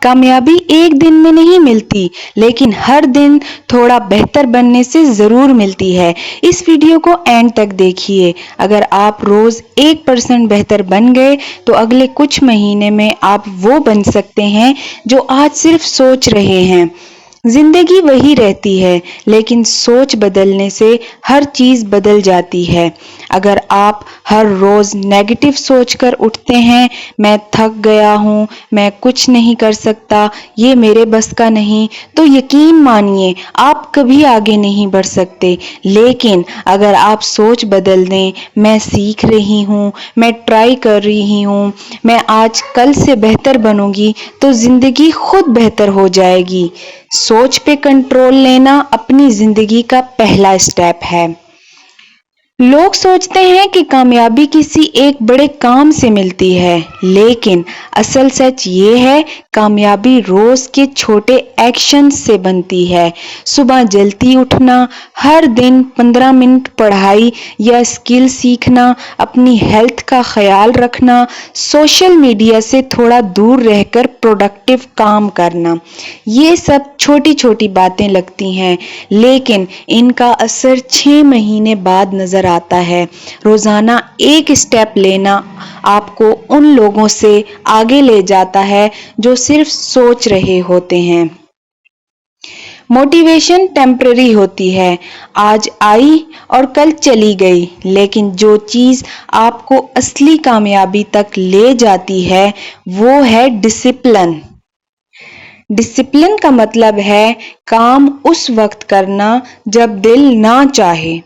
کامیابی ایک دن میں نہیں ملتی، لیکن ہر دن تھوڑا بہتر بننے سے ضرور ملتی ہے۔ اس ویڈیو کو اینڈ تک دیکھیے۔ اگر آپ روز 1% بہتر بن گئے تو اگلے کچھ مہینے میں آپ وہ بن سکتے ہیں جو آج صرف سوچ رہے ہیں۔ زندگی وہی رہتی ہے، لیکن سوچ بدلنے سے ہر چیز بدل جاتی ہے۔ اگر آپ ہر روز نیگیٹو سوچ کر اٹھتے ہیں، میں تھک گیا ہوں، میں کچھ نہیں کر سکتا، یہ میرے بس کا نہیں، تو یقین مانیے آپ کبھی آگے نہیں بڑھ سکتے۔ لیکن اگر آپ سوچ بدل دیں، میں سیکھ رہی ہوں، میں ٹرائی کر رہی ہوں، میں آج کل سے بہتر بنوں گی، تو زندگی خود بہتر ہو جائے گی۔ سوچ پہ کنٹرول لینا اپنی زندگی کا پہلا اسٹیپ ہے۔ لوگ سوچتے ہیں کہ کامیابی کسی ایک بڑے کام سے ملتی ہے، لیکن اصل سچ یہ ہے کامیابی روز کے چھوٹے ایکشن سے بنتی ہے۔ صبح جلدی اٹھنا، ہر دن 15 منٹ پڑھائی یا اسکل سیکھنا، اپنی ہیلتھ کا خیال رکھنا، سوشل میڈیا سے تھوڑا دور رہ کر پروڈکٹیو کام کرنا، یہ سب چھوٹی چھوٹی باتیں لگتی ہیں، لیکن ان کا اثر 6 مہینے بعد نظر آتا ہے۔ روزانہ ایک اسٹیپ لینا آپ کو ان لوگوں سے آگے لے جاتا ہے جو صرف سوچ رہے ہوتے ہیں۔ موٹیویشن ٹیمپرری ہوتی ہے، آج آئی اور کل چلی گئی، لیکن جو چیز آپ کو اصلی کامیابی تک لے جاتی ہے وہ ہے ڈسپلن۔ ڈسپلن کا مطلب ہے کام اس وقت کرنا جب دل نہ چاہے،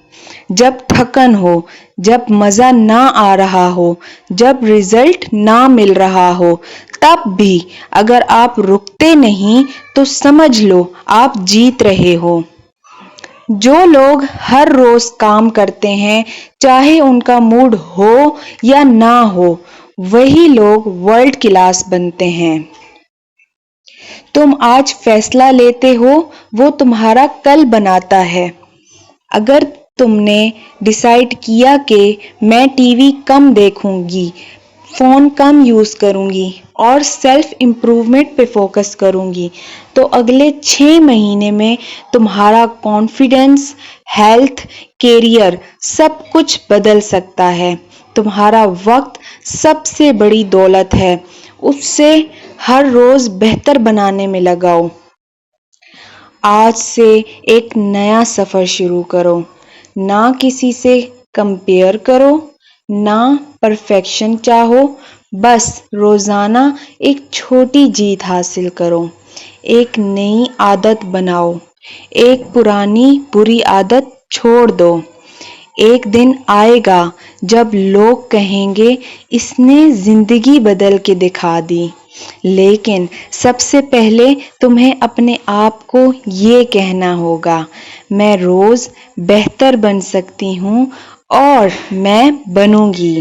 جب تھکن ہو، جب مزہ نہ آ رہا ہو، جب رزلٹ نہ مل رہا ہو، تب بھی اگر آپ رکتے نہیں تو سمجھ لو آپ جیت رہے ہو۔ جو لوگ ہر روز کام کرتے ہیں، چاہے ان کا موڈ ہو یا نہ ہو، وہی لوگ ورلڈ کلاس بنتے ہیں۔ تم آج فیصلہ لیتے ہو، وہ تمہارا کل بناتا ہے۔ اگر تم نے ڈیسائیڈ کیا کہ میں ٹی وی کم دیکھوں گی، فون کم یوز کروں گی اور سیلف امپروومنٹ پہ فوکس کروں گی، تو اگلے 6 مہینے میں تمہارا کانفیڈنس، ہیلتھ، کیریئر سب کچھ بدل سکتا ہے۔ تمہارا وقت سب سے بڑی دولت ہے، اس سے ہر روز بہتر بنانے میں لگاؤ۔ آج سے ایک نیا سفر شروع کرو، نہ کسی سے کمپیئر کرو، نہ پرفیکشن چاہو، بس روزانہ ایک چھوٹی جیت حاصل کرو، ایک نئی عادت بناؤ، ایک پرانی بری عادت چھوڑ دو۔ ایک دن آئے گا جب لوگ کہیں گے اس نے زندگی بدل کے دکھا دی، لیکن سب سے پہلے تمہیں اپنے آپ کو یہ کہنا ہوگا، میں روز بہتر بن سکتی ہوں اور میں بنوں گی۔